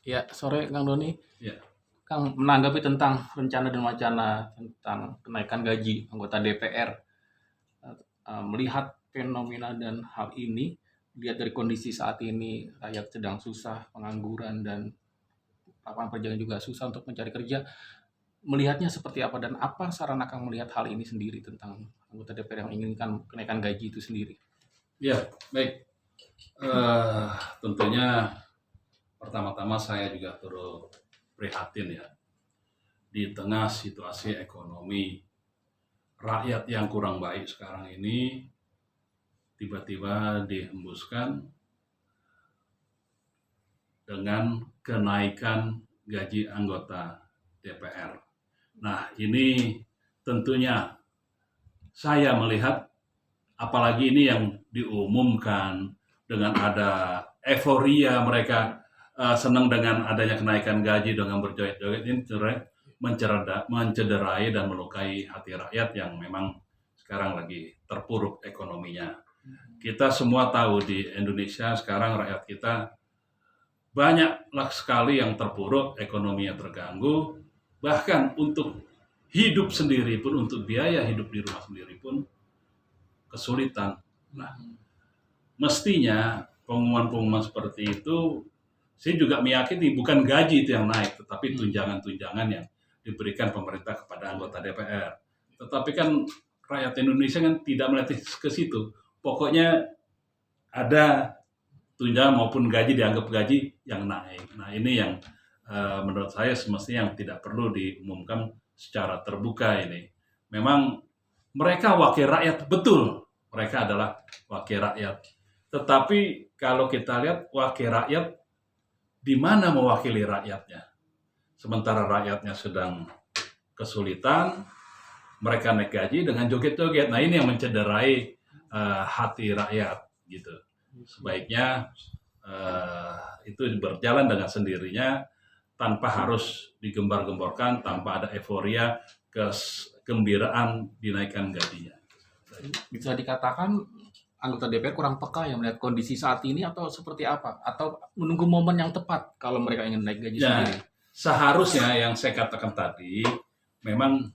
Ya, sore Kang Doni. Ya, Kang menanggapi tentang rencana dan wacana tentang kenaikan gaji anggota DPR. Melihat fenomena dan hal ini, lihat dari kondisi saat ini rakyat sedang susah, pengangguran dan lapangan pekerjaan juga susah untuk mencari kerja. Melihatnya seperti apa dan apa saran Akang melihat hal ini sendiri tentang anggota DPR yang inginkan kenaikan gaji itu sendiri? ya, baik. Eh, Tentunya pertama-tama saya juga turut prihatin ya di tengah situasi ekonomi rakyat yang kurang baik sekarang ini tiba-tiba dihembuskan dengan kenaikan gaji anggota DPR. Nah, ini tentunya saya melihat apalagi ini yang diumumkan dengan ada euforia mereka senang dengan adanya kenaikan gaji dengan berjoget-joget ini mencederai dan melukai hati rakyat yang memang sekarang lagi terpuruk ekonominya. Kita semua tahu di Indonesia sekarang rakyat kita banyaklah sekali yang terpuruk, ekonominya terganggu, bahkan untuk hidup sendiri pun, untuk biaya hidup di rumah sendiri pun kesulitan. Nah, mestinya pengumuman-pengumuman seperti itu, saya juga meyakini bukan gaji itu yang naik, tetapi tunjangan-tunjangan yang diberikan pemerintah kepada anggota DPR. Tetapi kan rakyat Indonesia kan tidak melihat ke situ. Pokoknya ada tunjangan maupun gaji dianggap gaji yang naik. Nah, ini yang menurut saya semestinya yang tidak perlu diumumkan secara terbuka ini. Memang mereka wakil rakyat, betul. Mereka adalah wakil rakyat. Tetapi kalau kita lihat wakil rakyat, di mana mewakili rakyatnya? Sementara rakyatnya sedang kesulitan, mereka naik gaji dengan joget-joget. Nah, ini yang mencederai hati rakyat gitu. Sebaiknya itu berjalan dengan sendirinya tanpa harus digembar-gemborkan, tanpa ada euforia, kegembiraan dinaikkan gajinya. Bisa dikatakan anggota DPR kurang peka yang melihat kondisi saat ini atau seperti apa? Atau menunggu momen yang tepat kalau mereka ingin naik gaji Nah, sendiri? seharusnya yang saya katakan tadi, memang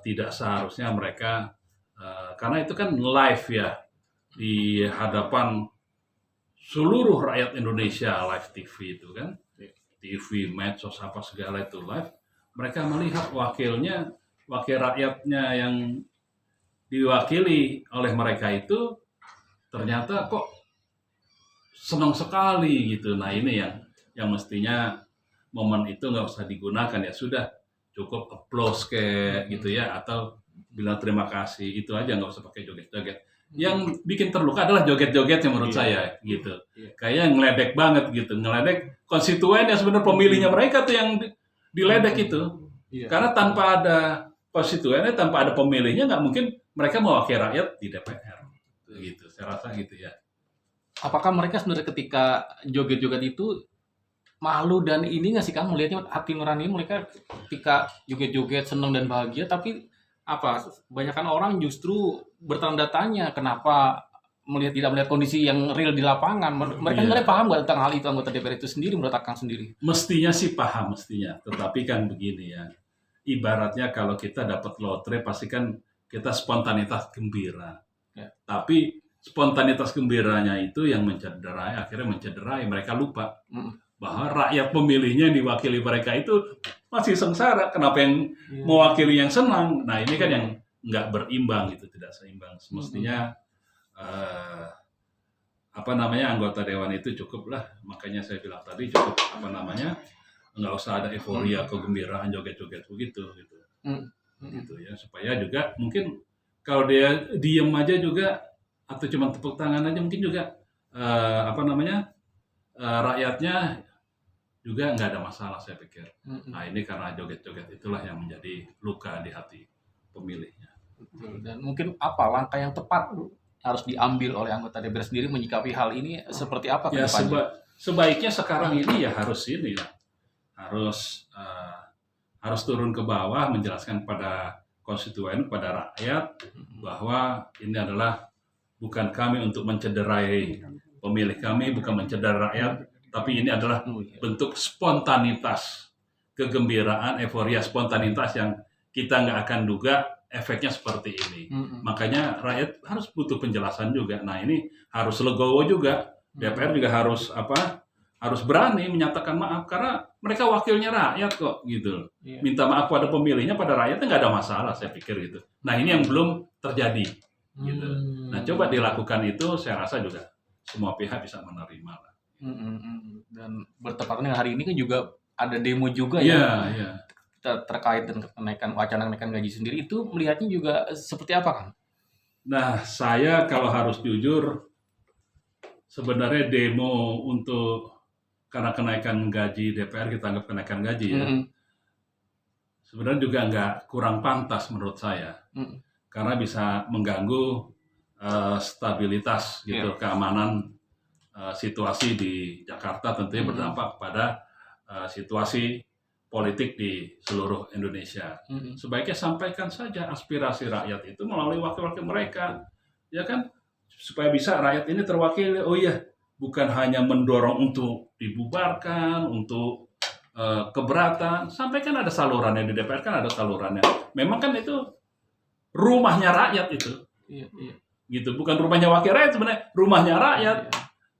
tidak seharusnya mereka, karena itu kan live ya, di hadapan seluruh rakyat Indonesia, live TV itu kan, TV, medsos, apa segala itu live, mereka melihat wakil rakyatnya yang diwakili oleh mereka itu ternyata kok senang sekali gitu. Nah, ini yang mestinya momen itu nggak usah digunakan, ya sudah cukup applause kayak gitu ya, atau bilang terima kasih, itu aja, nggak usah pakai joget-joget. Yang bikin terluka adalah joget-jogetnya menurut saya gitu. Kayaknya ngeledek banget gitu, ngeledek konstituen yang sebenarnya pemilihnya mereka tuh yang diledek itu. Karena tanpa ada konstituennya, tanpa ada pemilihnya, nggak mungkin mereka mewakili rakyat di DPR. Gitu, saya rasa gitu ya. Apakah mereka sebenarnya ketika joget-joget itu malu dan ini nggak sih Kang melihatnya hati nurani mereka ketika joget-joget senang dan bahagia tapi apa kebanyakan orang justru bertanda tanya kenapa tidak melihat kondisi yang real di lapangan. Mereka Iya. sebenarnya paham nggak tentang hal itu anggota DPR itu sendiri menurut Kang sendiri? Mestinya sih paham mestinya, tetapi kan begini ya. Ibaratnya kalau kita dapat lotre pasti kan kita spontanitas gembira. Ya. Tapi spontanitas gembiranya itu yang mencederai, akhirnya mencederai. Mereka lupa bahwa rakyat pemilihnya yang diwakili mereka itu masih sengsara. Kenapa yang mewakili yang senang? Nah, ini kan yang nggak berimbang gitu, tidak seimbang. Semestinya anggota dewan itu cukup lah. Makanya saya bilang tadi cukup nggak usah ada euforia, kegembiraan, joget-joget begitu gitu. Gitu ya, supaya juga mungkin kalau dia diem aja juga atau cuma tepuk tangan aja mungkin juga rakyatnya juga nggak ada masalah, saya pikir. Nah, ini karena joget-joget itulah yang menjadi luka di hati pemilihnya. Dan mungkin apa langkah yang tepat harus diambil oleh anggota DPR sendiri menyikapi hal ini seperti apa ke Ya, depannya? sebaiknya sekarang ini ya harus turun ke bawah menjelaskan pada konstituen, pada rakyat bahwa ini adalah bukan kami untuk mencederai pemilih kami, bukan mencederai rakyat, tapi ini adalah Oh, iya. bentuk spontanitas, kegembiraan, euforia, spontanitas yang kita nggak akan duga efeknya seperti ini. Makanya rakyat harus butuh penjelasan juga. Nah ini harus legowo juga. DPR juga harus berani menyatakan maaf karena mereka wakilnya rakyat kok gitu. Iya. Minta maaf pada pemilihnya, pada rakyatnya nggak ada masalah saya pikir gitu. Nah ini yang belum terjadi gitu. Nah coba dilakukan itu, saya rasa juga semua pihak bisa menerima lah. Dan bertepatan dengan hari ini kan juga ada demo juga Iya, ya iya. terkait dengan wacana kenaikan gaji sendiri, itu melihatnya juga seperti apa, Kang? Nah, saya kalau harus jujur, sebenarnya demo karena kenaikan gaji DPR, kita anggap kenaikan gaji ya, sebenarnya juga nggak kurang pantas menurut saya, karena bisa mengganggu stabilitas gitu, keamanan situasi di Jakarta, tentunya berdampak pada situasi politik di seluruh Indonesia. Sebaiknya sampaikan saja aspirasi rakyat itu melalui wakil-wakil mereka, ya kan, supaya bisa rakyat ini terwakili. Oh iya, bukan hanya mendorong untuk dibubarkan, untuk keberatan, sampaikan ada salurannya di DPR, kan ada salurannya. Memang kan itu rumahnya rakyat itu, gitu, bukan rumahnya wakil rakyat, sebenarnya rumahnya rakyat.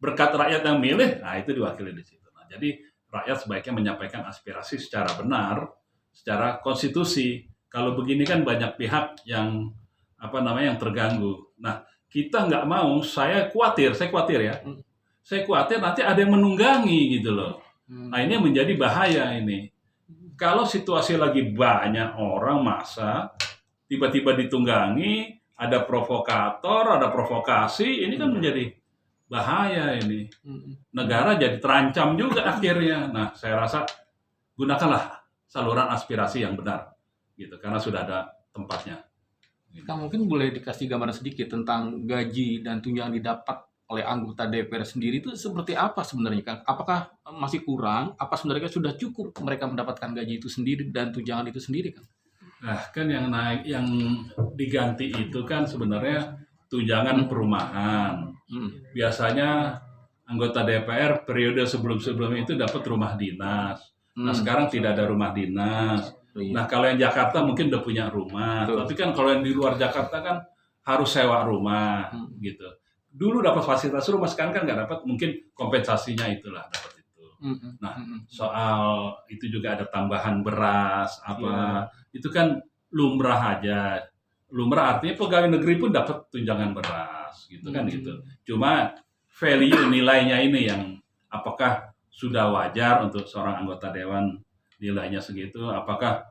Berkat rakyat yang milih, nah itu diwakili di situ. Nah, jadi rakyat sebaiknya menyampaikan aspirasi secara benar, secara konstitusi. Kalau begini kan banyak pihak yang yang terganggu. Nah, kita nggak mau. Saya khawatir ya. Saya khawatir nanti ada yang menunggangi gitu loh. Nah, ini yang menjadi bahaya ini. Kalau situasi lagi banyak orang massa, tiba-tiba ditunggangi, ada provokator, ada provokasi, ini kan menjadi bahaya ini. Negara jadi terancam juga akhirnya. Nah, saya rasa gunakanlah saluran aspirasi yang benar, gitu, karena sudah ada tempatnya. Kang, mungkin boleh dikasih gambaran sedikit tentang gaji dan tunjangan didapat oleh anggota DPR sendiri itu seperti apa sebenarnya, Kang? Apakah masih kurang? Apa sebenarnya sudah cukup mereka mendapatkan gaji itu sendiri dan tunjangan itu sendiri, Kang? Nah, kan yang diganti itu kan sebenarnya tunjangan perumahan. Biasanya anggota DPR periode sebelum-sebelumnya itu dapat rumah dinas. Nah, sekarang tidak ada rumah dinas. Nah, kalau yang Jakarta mungkin udah punya rumah. Tapi kan kalau yang di luar Jakarta kan harus sewa rumah, gitu. Dulu dapat fasilitas rumah, sekarang kan nggak dapat, mungkin kompensasinya itulah dapat itu. Nah, soal itu juga ada tambahan beras, itu kan lumrah aja. Lumrah artinya pegawai negeri pun dapat tunjangan beras, gitu kan gitu. Cuma value nilainya ini yang apakah sudah wajar untuk seorang anggota dewan nilainya segitu, apakah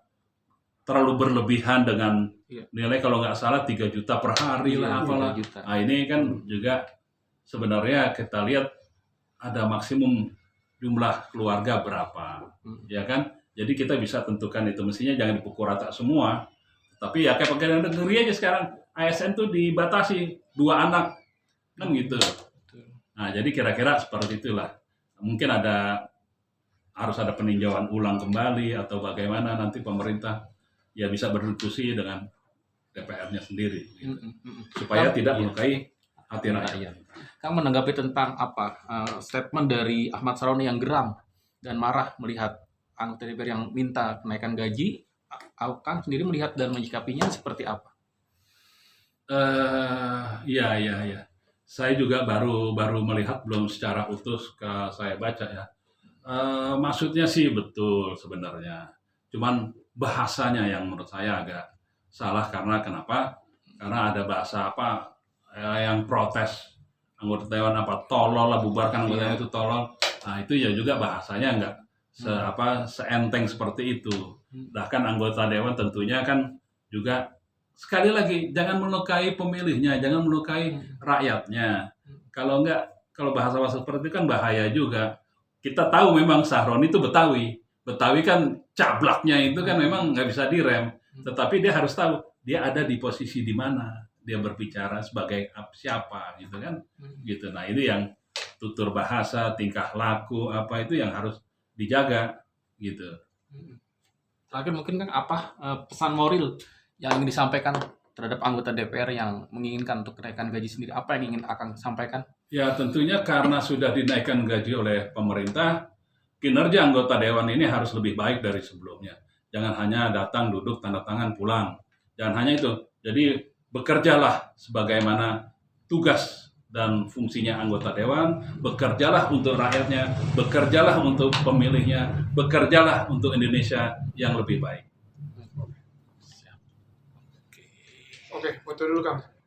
terlalu berlebihan dengan nilai kalau nggak salah 3 juta per hari lah apalah. Nah, ini kan juga sebenarnya kita lihat ada maksimum jumlah keluarga berapa, ya kan? Jadi kita bisa tentukan itu, mestinya jangan dipukul rata semua. Tapi ya kayak pegawai negeri aja sekarang, ASN tuh dibatasi 2 anak, kan gitu. Nah, jadi kira-kira seperti itulah. Mungkin harus ada peninjauan ulang kembali atau bagaimana nanti pemerintah ya bisa berdiskusi dengan DPR-nya sendiri, gitu. Supaya tidak melukai hati rakyat. Kang menanggapi tentang statement dari Ahmad Saroni yang geram dan marah melihat anggota DPR yang minta kenaikan gaji. Kang sendiri melihat dan menyikapinya seperti apa? Iya. Saya juga baru melihat, belum secara utuh saya baca ya. Maksudnya sih betul sebenarnya. Cuman bahasanya yang menurut saya agak salah, karena kenapa? Karena ada bahasa yang protes anggota dewan tolol lah, bubarkan anggota dewan itu tolol. Nah, itu ya juga bahasanya enggak seenteng seperti itu. Bahkan anggota dewan tentunya kan juga sekali lagi jangan melukai pemilihnya, jangan melukai rakyatnya. Kalau bahasa-bahasa seperti itu kan bahaya juga. Kita tahu memang Sahroni itu Betawi kan cablaknya itu kan memang nggak bisa direm. Tetapi dia harus tahu dia ada di posisi di mana, dia berbicara sebagai siapa gitu kan. Gitu. Nah, itu yang tutur bahasa, tingkah laku itu yang harus dijaga gitu. Terakhir mungkin kan pesan moral yang ingin disampaikan terhadap anggota DPR yang menginginkan untuk kenaikan gaji sendiri, apa yang ingin Akang sampaikan? Ya tentunya karena sudah dinaikkan gaji oleh pemerintah, kinerja anggota dewan ini harus lebih baik dari sebelumnya. Jangan hanya datang, duduk, tanda tangan, pulang. Jangan hanya itu. Jadi bekerjalah sebagaimana tugas dan fungsinya anggota dewan, bekerjalah untuk rakyatnya, bekerjalah untuk pemilihnya, bekerjalah untuk Indonesia yang lebih baik. Oke, foto dulu Kang.